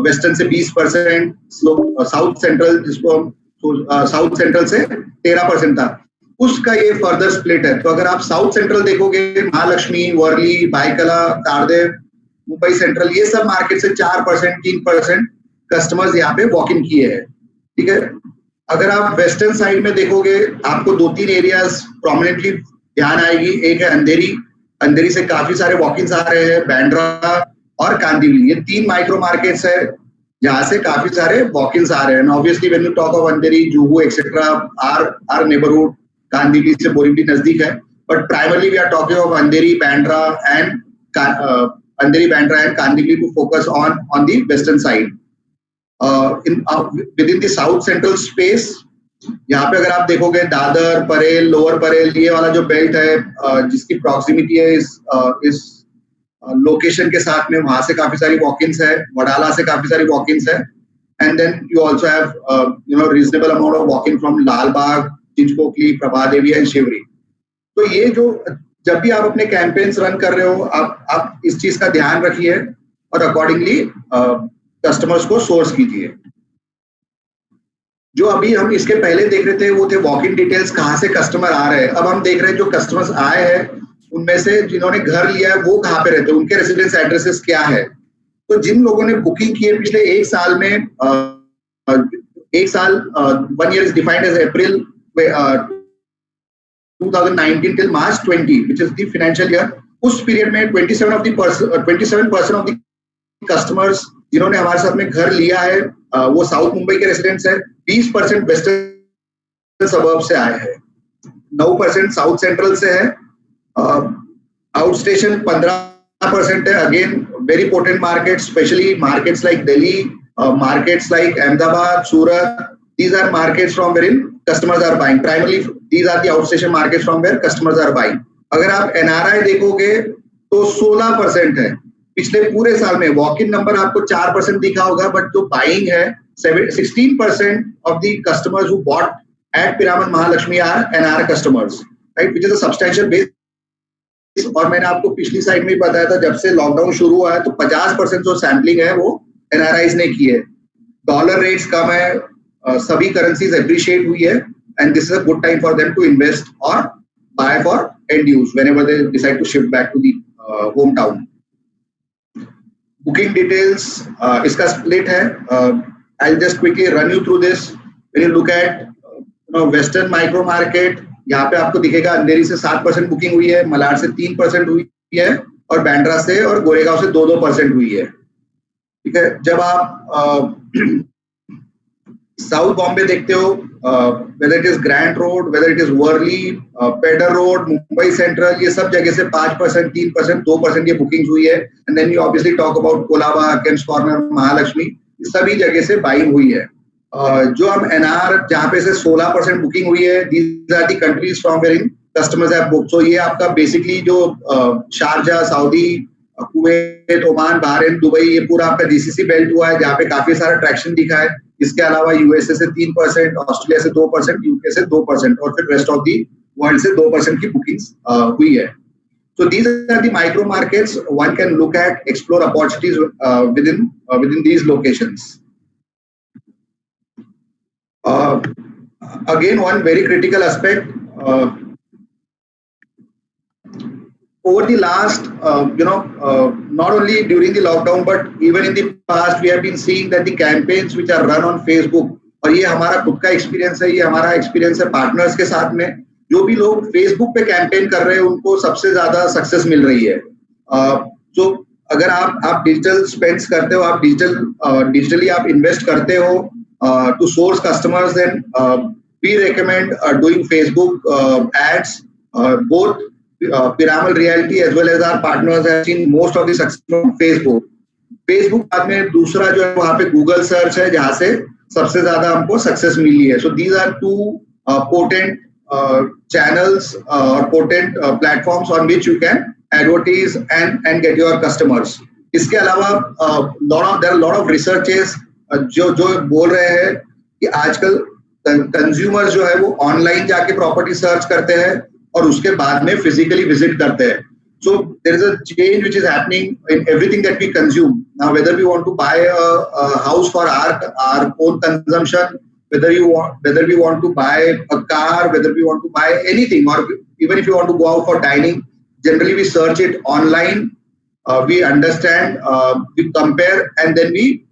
वेस्टर्न से 20%, साउथ सेंट्रल जिसको साउथ सेंट्रल से 13% था, उसका ये फर्दर स्प्लिट है। तो अगर आप साउथ सेंट्रल देखोगे, महालक्ष्मी, वर्ली, भाईकला, तारदेव, मुंबई सेंट्रल, ये सब मार्केट से 4%, 3% कस्टमर्स यहाँ पे वॉक इन किए हैं। ठीक है, अगर आप वेस्टर्न साइड में देखोगे आपको 2-3 एरियाज प्रोमिनेंटली ध्यान आएगी। एक है अंधेरी, अंधेरी से काफी सारे वॉक-इन्स आ रहे हैं, बांद्रा और कांदिवली, ये 3 माइक्रो मार्केट्स है जहां से काफी सारे वॉक-इन्स आ रहे हैं। Obviously when you talk of Andheri, Juhu et cetera, our neighbourhood, Kandivali से बोरीवली नजदीक है, but primarily we are talking of Andheri, Bandra and Kandivali to focus on the western side. within the south central space, यहाँ पे अगर आप देखोगे दादर, परेल, लोअर परेल, ये वाला जो बेल्ट है जिसकी प्रॉक्सिमिटी है इस लोकेशन के साथ में, वहां से काफी सारी वॉक-इन्स है, वडाला से काफी सारी वॉक-इन्स है, and then you also have reasonable amount of walk-in from Lalbaug, Chinchpokli, Prabhadevi and Sewri. तो ये जो जब भी आप अपने कैंपेन्स रन कर रहे हो, आप इस चीज का ध्यान रखिए और अकॉर्डिंगली कस्टमर्स को सोर्स कीजिए। जो अभी हम इसके पहले देख रहे थे वो थे वॉक इन डिटेल्स, कहाँ से कस्टमर आ रहे हैं। अब हम देख रहे हैं जो कस्टमर्स आए हैं उनमें से जिन्होंने घर लिया है वो कहाँ पे रहते हैं, उनके रेसिडेंस एड्रेसेस क्या है। तो जिन लोगों ने बुकिंग की है पिछले 1 साल में, 1 साल 1 year is defined as April 2019 till March 20, which is the financial year, उस पीरियड में 27% ऑफ द कस्टमर्स जिन्होंने हमारे साथ में घर लिया है वो साउथ मुंबई के रेसिडेंट्स है, 20% वेस्टर्न सबर्ब से आए हैं, 9% साउथ सेंट्रल से है, आउट स्टेशन 15% है। Again very important market, specially markets like Delhi, markets like Ahmedabad, Surat, these are markets from wherein customers are buying. Primarily these are the outstation markets from where customers are buying. अगर आप NRI देखोगे तो 16% है पिछले पूरे साल में। वॉक इन नंबर आपको 4% दिखा होगा, बट जो बाइंग है 16% of the customers who bought at Piramal Mahalaxmi are NRI customers, right, which is a substantial base. और मैंने आपको पिछली साइड में बताया था जब से लॉकडाउन शुरू हुआ है तो 50% जो सैम्पलिंग है वो NRIs ने की है। डॉलर रेट्स कम है, सभी करेंसीज एप्रिशिएट हुई है, and this is a good time for them to invest और buy for and use whenever they decide to shift back to the home town. Booking details इसका split है। I just quickly run you through this. When you look at western micro market, यहाँ पे आपको दिखेगा अंधेरी से 7% booking हुई है, मलाड से 3% हुई है, और बांद्रा से और गोरेगांव से 2% हुई है। ठीक है, जब आप साउथ बॉम्बे देखते हो, whether it is Grant Road, whether it is Worli, Peddar Road, Mumbai Central, ये सब जगह से 5%, 3%, 2% ये बुकिंग हुई है। And then you obviously talk about Colaba, Kemps Corner, Mahalaxmi, सभी जगह से बाइंग हुई है। जो हम NR जहाँ पे से 16% बुकिंग हुई है, these are the countries from where customers have booked. So ये आपका बेसिकली जो Sharjah, Saudi, Kuwait, Oman, Bahrain, Dubai, ये पूरा आपका GCC बेल्ट हुआ है जहाँ पे काफी सारा ट्रैक्शन दिखा है। इसके अलावा USA से 3%, ऑस्ट्रेलिया से 2%, UK से 2%, और फिर रेस्ट ऑफ दी वर्ल्ड से 2% की बुकिंग्स हुई है। So these are the micro markets one can look at, explore opportunities within these locations. again, one very critical aspect. Over the last, not only during the lockdown, but even in the past, we have been seeing that the campaigns which are run on Facebook, और ये हमारा खुद का experience है, ये हमारा experience है partners के साथ में, जो भी लोग फेसबुक पे कैंपेन कर रहे हैं उनको सबसे ज्यादा सक्सेस मिल रही है. तो अगर आप डिजिटल स्पेंड्स करते हो, आप डिजिटली आप इन्वेस्ट करते हो to source customers, then we recommend doing Facebook ads. Both Piramal Realty as well as our partners have seen most of the success from Facebook. Facebook बाद में दूसरा जो है वहाँ पे Google सर्च है जहाँ से सबसे ज्यादा हमको सक्सेस मिली है. So these are two potent channels or potent platforms on which you can advertise and get your customers. इसके अलावा there are a lot of researches जो बोल रहे हैं कि आजकल कंज्यूमर्स जो है वो ऑनलाइन जाके प्रॉपर्टी सर्च करते हैं और उसके बाद में फिजिकली विजिट करते हैं. So there is a change which is happening in everything that we consume. Now, whether we want to buy a house for our own consumption, whether we want to buy a car, whether we want to buy anything, or even if you want to go out for dining, generally we search it online. We understand, we compare, and then we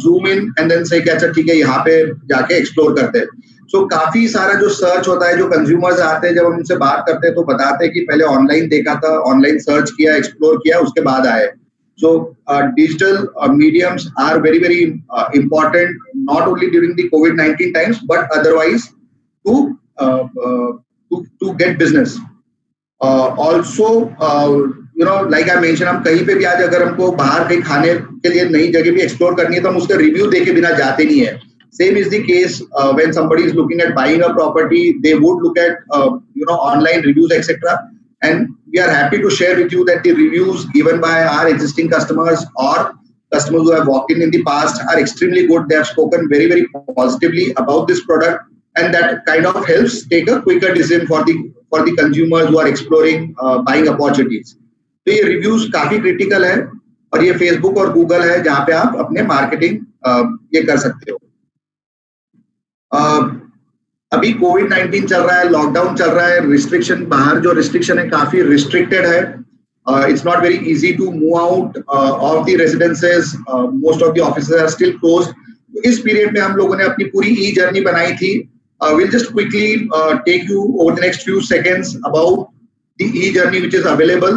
zoom in and then say कि अच्छा ठीक है यहाँ पे जाके explore करते हैं. So काफी सारा जो सर्च होता है, जो कंज्यूमर्स आते हैं जब हम उनसे बात करते हैं तो बताते हैं कि पहले ऑनलाइन देखा था, ऑनलाइन सर्च किया, एक्सप्लोर किया, उसके बाद आए. So digital mediums are very very important, not only during the COVID-19 times but otherwise to get business. Also, like I mentioned, हम कहीं पे भी आज अगर हमको बाहर कहीं खाने के लिए नई जगह भी एक्सप्लोर करनी है तो हम उसका रिव्यू देखे बिना जाते नहीं है. Same is the case when somebody is looking at buying a property. They would look at online reviews, etc. And we are happy to share with you that the reviews given by our existing customers or customers who have walked in the past are extremely good. They have spoken very very positively about this product, and that kind of helps take a quicker decision for the consumers who are exploring buying opportunities. तो ये reviews काफी critical है और ये Facebook और Google है जहाँ पे आप अपने marketing ये कर सकते हो. अभी कोविड-19 चल रहा है, लॉकडाउन चल रहा है, रिस्ट्रिक्शन, बाहर जो रिस्ट्रिक्शन है काफी रिस्ट्रिक्टेड है. It's not very easy to move out of the residences. Most of the offices are still closed. इस पीरियड में हम लोगों ने अपनी पूरी ई जर्नी बनाई थी. Will just quickly take you over the next few seconds about the e journey which is available.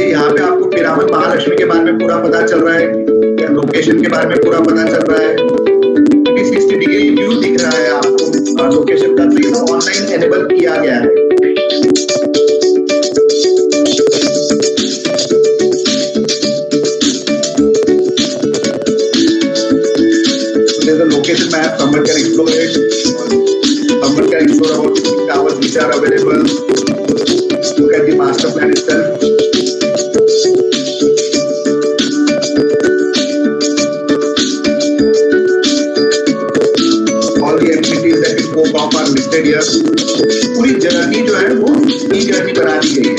यहाँ पे आपको पिरामल महालक्ष्मी के बारे में पूरा पता चल रहा है, लोकेशन के बारे में पूरा पता चल रहा है, 360 डिग्री व्यू दिख रहा है आपको लोकेशन का. तो ये सब ऑनलाइन एनेबल किया गया है. There's a location map. Someone can explore it. Someone can explore about the towers which are available. Look at the master plan itself. Are listed here. पूरी जर्नी जो है वो ई जर्नी बना दी गई है.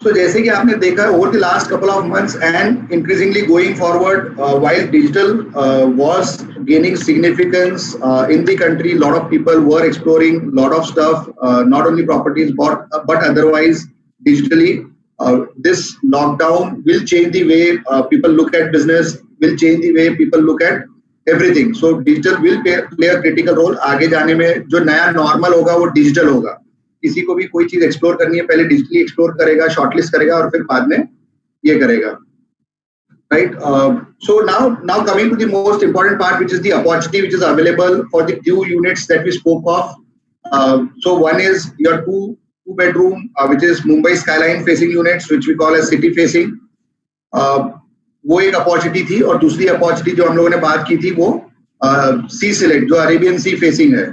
तो जैसे कि आपने देखा over the last couple of months and increasingly going forward, while digital was gaining significance in the country, lot of people were exploring lot of stuff, not only properties but otherwise digitally. This lockdown will change the way people look at business, will change the way people look at everything. So digital will play a critical role. आगे जाने में जो नया normal होगा वो digital होगा. किसी को भी कोई चीज एक्सप्लोर करनी है पहले डिजिटली एक्सप्लोर करेगा, शॉर्टलिस्ट करेगा और फिर बाद में ये करेगा. Right. So now coming to the most important part, which is the opportunity which is available for the two units that we spoke of. So one is your two bedroom, which is Mumbai skyline facing units, which we call as city facing. वो एक opportunity थी और दूसरी opportunity जो हम लोगों ने बात की थी वो सी सिलेक्ट जो अरेबियन सी फेसिंग है.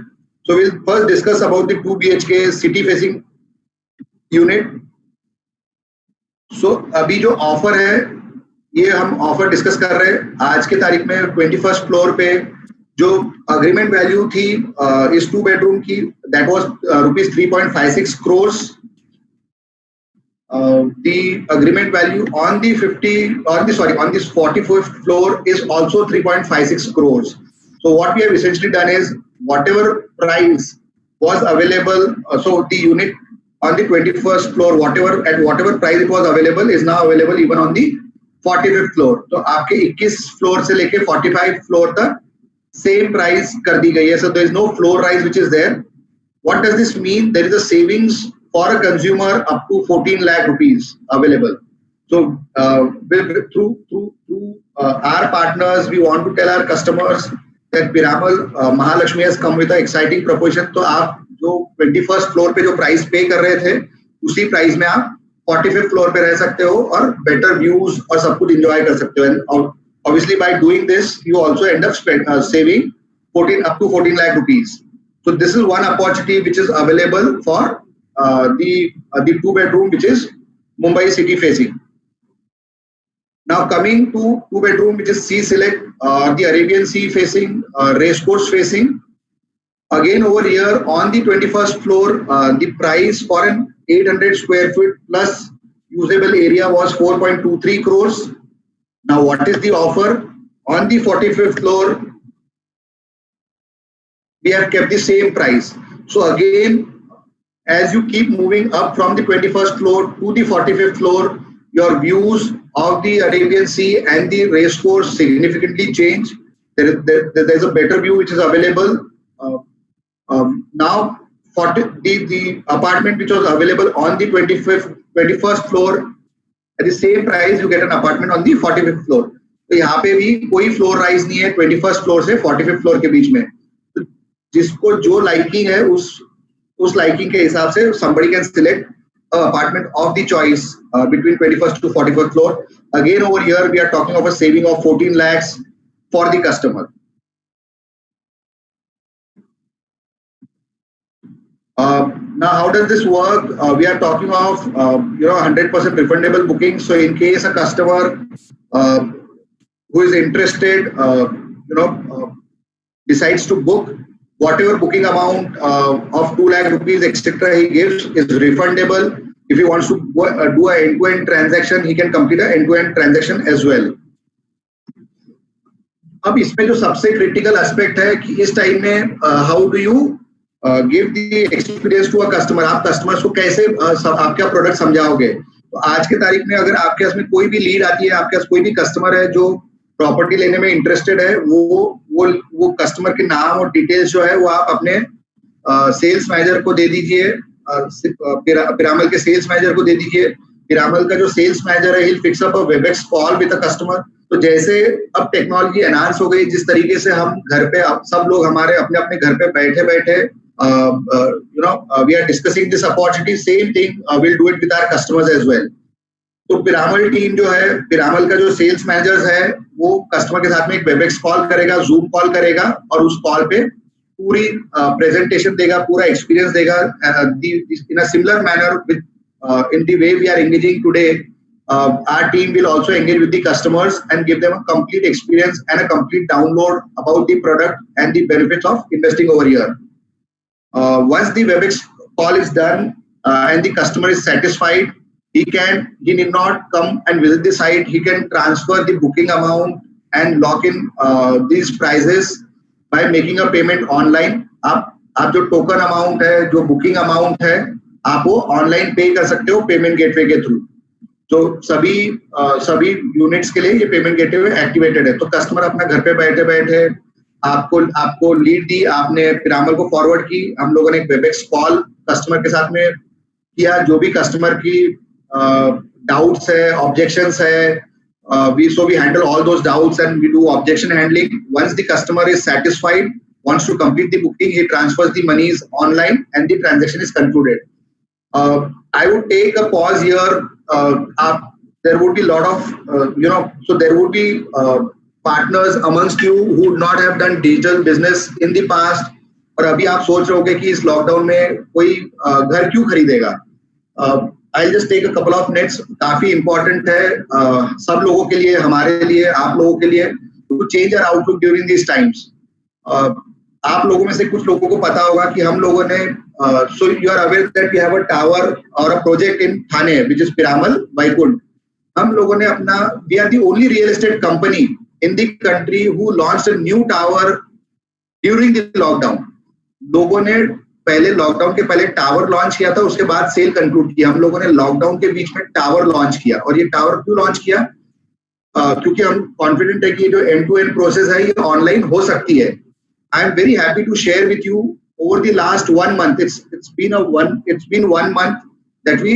So we'll first discuss about the 2 BHK city facing unit. So अभी जो ऑफर है ये हम ऑफर डिस्कस कर रहे हैं. आज के तारीख में 21st फ्लोर पे जो अग्रीमेंट वैल्यू थी इस 2 बेडरूम की, that was rupees 3.56 crores. The agreement value on the 44th floor is also 3.56 crores. So what we have essentially done is whatever price was available, so the unit on the 21st floor, whatever price it was available is now available even on the 45th floor. तो आपके 21 floor से लेके 45 floor तक same price कर दी गई है. So there is no floor rise which is there. What does this mean? There is a savings for a consumer up to 14 lakh rupees available. So through our partners, we want to tell our customers that Piramal Mahalakshmi has come with an exciting proposition. तो आप जो 21st floor पे जो price पे कर रहे थे उसी प्राइस में आप 45th फ्लोर पे रह सकते हो और बेटर व्यूज और सब कुछ एंजॉय कर सकते हो. And obviously by doing this you also end up saving up to 14 lakh rupees. So this is one opportunity which is available for the 2 bedroom which is Mumbai city facing. Now coming to 2 bedroom which is C Select, the Arabian Sea facing, racecourse facing. Again over here on the 21st floor, the price for an 800 square feet plus usable area was 4.23 crores. Now what is the offer? On the 45th floor, we have kept the same price. So again, as you keep moving up from the 21st floor to the 45th floor, your views of the Arabian Sea and the racecourse significantly change. There is a better view which is available. Now, for the apartment which was available on the 21st floor, at the same price you get an apartment on the 45th floor. तो यहाँ पे भी कोई floor rise नहीं है 21st floor से 45th floor के बीच में. तो जिसको जो लाइकिंग है उस लाइकिंग के हिसाब से somebody can select an apartment of the choice between 21st to 45th floor. Again over here we are talking of a saving of 14 lakhs for the customer. Now how does this work? We are talking of 100% refundable booking. So in case a customer who is interested decides to book, whatever booking amount of 2 lakh rupees etc. he gives is refundable. If he wants to do an end-to-end transaction, he can complete an end-to-end transaction as well. अब इसमें जो सबसे critical aspect है कि इस time में how do you give the experience to a customer. आप customers को कैसे आपका प्रोडक्ट समझाओगे. तो आज के तारीख में अगर आपके पास में कोई भी लीड आती है, आपके पास कोई भी कस्टमर है जो प्रॉपर्टी लेने में इंटरेस्टेड है, वो कस्टमर के नाम और डिटेल्स जो है वो आप अपने सेल्स मैनेजर को दे दीजिए, पिरामल के सेल्स मैनेजर को दे दीजिए. पिरामल का जो सेल्स मैनेजर है he'll fix up a WebEx call with a customer. तो जैसे अब टेक्नोलॉजी एनहांस हो गई, जिस तरीके से हम घर पे सब लोग हमारे अपने अपने घर पे बैठे बैठे we are discussing this opportunity, same thing we'll do it with our customers as well. तो पिरामल टीम जो है, पिरामल का जो सेल्स मैनेजर्स है वो कस्टमर के साथ में एक वेबएक्स कॉल करेगा, जूम कॉल करेगा और उस कॉल पे पूरी प्रेजेंटेशन देगा, पूरा एक्सपीरियंस देगा in a similar manner with in the way we are engaging today. Our team will also engage with the customers and give them a complete experience and a complete download about the product and the benefits of investing over here. Once the WebEx call is done and the customer is satisfied, he need not come and visit the site. He can transfer the booking amount and lock in these prices by making a payment online. आप जो token amount है, जो booking amount है, आप वो online पे कर सकते हो पेमेंट गेटवे के थ्रू. तो सभी यूनिट्स के लिए ये पेमेंट गेटवे एक्टिवेटेड है. तो कस्टमर अपना घर पे बैठे बैठे आपको लीड दी, आपने पिरामल को फॉरवर्ड की, हम लोगों ने एक वेबएक्स कॉल कस्टमर के साथ में किया. जो भी कस्टमर की डाउट्स है, ऑब्जेक्शंस है, we handle all those doubts and we do objection handling. Once the customer is satisfied, wants to complete the booking, he transfers the monies online and the transaction is concluded. I would take a pause here. There would be a lot of so there would be partners amongst you who would not have done digital business in the past. और अभी आप सोच रहे होगे कि इस lockdown में कोई घर क्यों खरीदेगा. I'll just take a couple of minutes. काफी important है सब लोगों के लिए, हमारे लिए, आप लोगों के लिए, to change our outlook during these times. आप लोगों में से कुछ लोगों को पता होगा कि हम लोगों ने so you are aware that we have a tower और a project in Thane which is Piramal Vaikunth. हम लोगों ने अपना we are the only real estate company in the country who launched a new tower during the lockdown. लोगों ने पहले lockdown के पहले टावर लॉन्च किया था, उसके बाद सेल कंक्लूड किया। हम लोगों ने लॉकडाउन के बीच में टावर लॉन्च किया। और ये टावर क्यों लॉन्च किया? क्योंकि हम कॉन्फिडेंट है कि ये जो एंड टू एंड प्रोसेस है ये ऑनलाइन हो सकती है। I am very happy to share with you over the last 1 month, it's been 1 month that we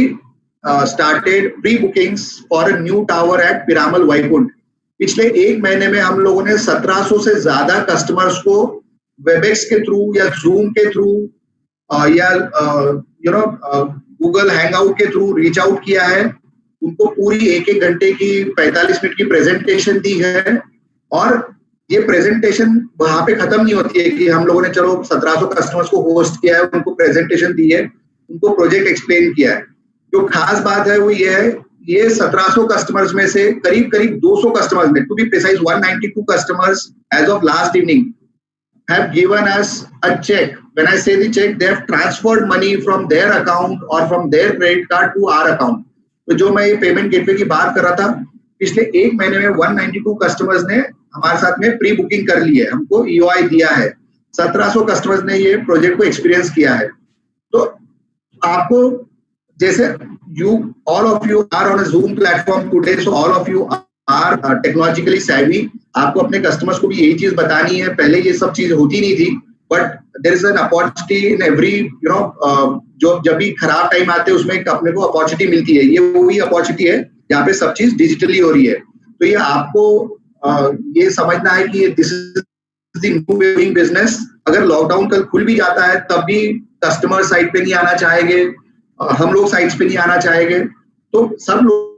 started pre-bookings for a new tower at Piramal Vaikunth। पिछले 1 महीने में हम लोगों ने 1700 से ज्यादा कस्टमर्स को वेबएक्स के थ्रू या जूम के थ्रू या गूगल हैंगआउट के थ्रू रीच आउट किया है। उनको पूरी 1-1 घंटे की 45 मिनट की प्रेजेंटेशन दी है। और ये प्रेजेंटेशन वहां पे खत्म नहीं होती है कि हम लोगों ने चलो 1700 कस्टमर्स को होस्ट किया है, उनको प्रेजेंटेशन दी है, उनको प्रोजेक्ट एक्सप्लेन किया है। जो खास बात है वो ये है, ये 1700 कस्टमर्स में से करीब 200 कस्टमर्स में, to be precise 192 customers as of last evening have given us a check. When I say the check, they have transferred money from their account or from their credit card to our account. तो जो मैं ये payment gateway की बात कर रहा था, पिछले 1 महीने में 192 कस्टमर्स ने हमारे साथ में प्री बुकिंग कर ली है, हमको EOI दिया है। 1700 कस्टमर्स ने ये प्रोजेक्ट को एक्सपीरियंस किया है। तो आपको जैसे all of you are on a Zoom platform today, so all of you are technologically savvy। आपको अपने कस्टमर्स को भी यही चीज बतानी है। पहले ये सब चीज होती नहीं थी, but there is an opportunity in every जो जब भी खराब टाइम आते हैं उसमें एक अपने को अपॉर्चुनिटी मिलती है। ये वही अपॉर्चुनिटी है जहाँ पे सब चीज डिजिटली हो रही है। तो ये आपको ये समझना है कि this is the new way doing business. अगर लॉकडाउन कल खुल भी जाता है तब भी कस्टमर साइट पे नहीं आना चाहेंगे, हम लोग साइट्स पे नहीं आना चाहेंगे। तो सब लोग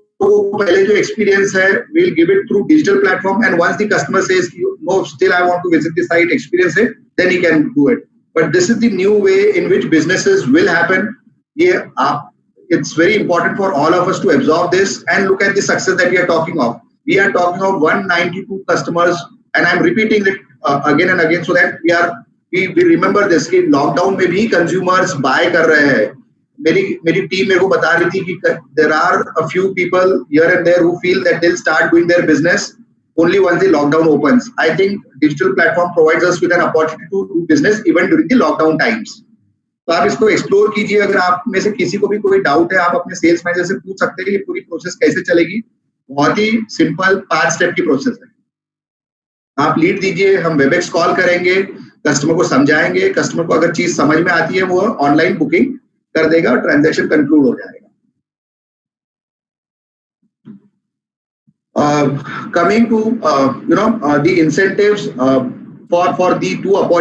पहले जो एक्सपीरियंस है we'll give it through digital platform, and once the customer says no, still I want to visit the site, experience it, then he can do it. But this is the new way in which businesses will happen. It's very important for all of us to absorb this and look at the success that we are talking of. We are talking of 192 customers, and I'm repeating it again and again so that we remember this कि lockdown में भी consumers buy कर रहे हैं। मेरी team मेरे को बता रही थी कि there are a few people here and there who feel that they'll start doing their business only once the lockdown opens. I think digital platform provides us with an opportunity to do business even during the lockdown times. तो आप इसको explore कीजिए। अगर आप में से किसी को भी कोई डाउट है, आप अपने सेल्स मैनेजर से पूछ सकते हैं कि पूरी प्रोसेस कैसे चलेगी। बहुत ही सिंपल 5 स्टेप की प्रोसेस है। आप लीड दीजिए, हम वेबएक्स कॉल करेंगे, कस्टमर को समझाएंगे। कस्टमर को अगर चीज समझ में आती है वो ऑनलाइन बुकिंग कर देगा और ट्रांजैक्शन कंक्लूड हो जाएगा। Coming to the incentives for the 2 opportunities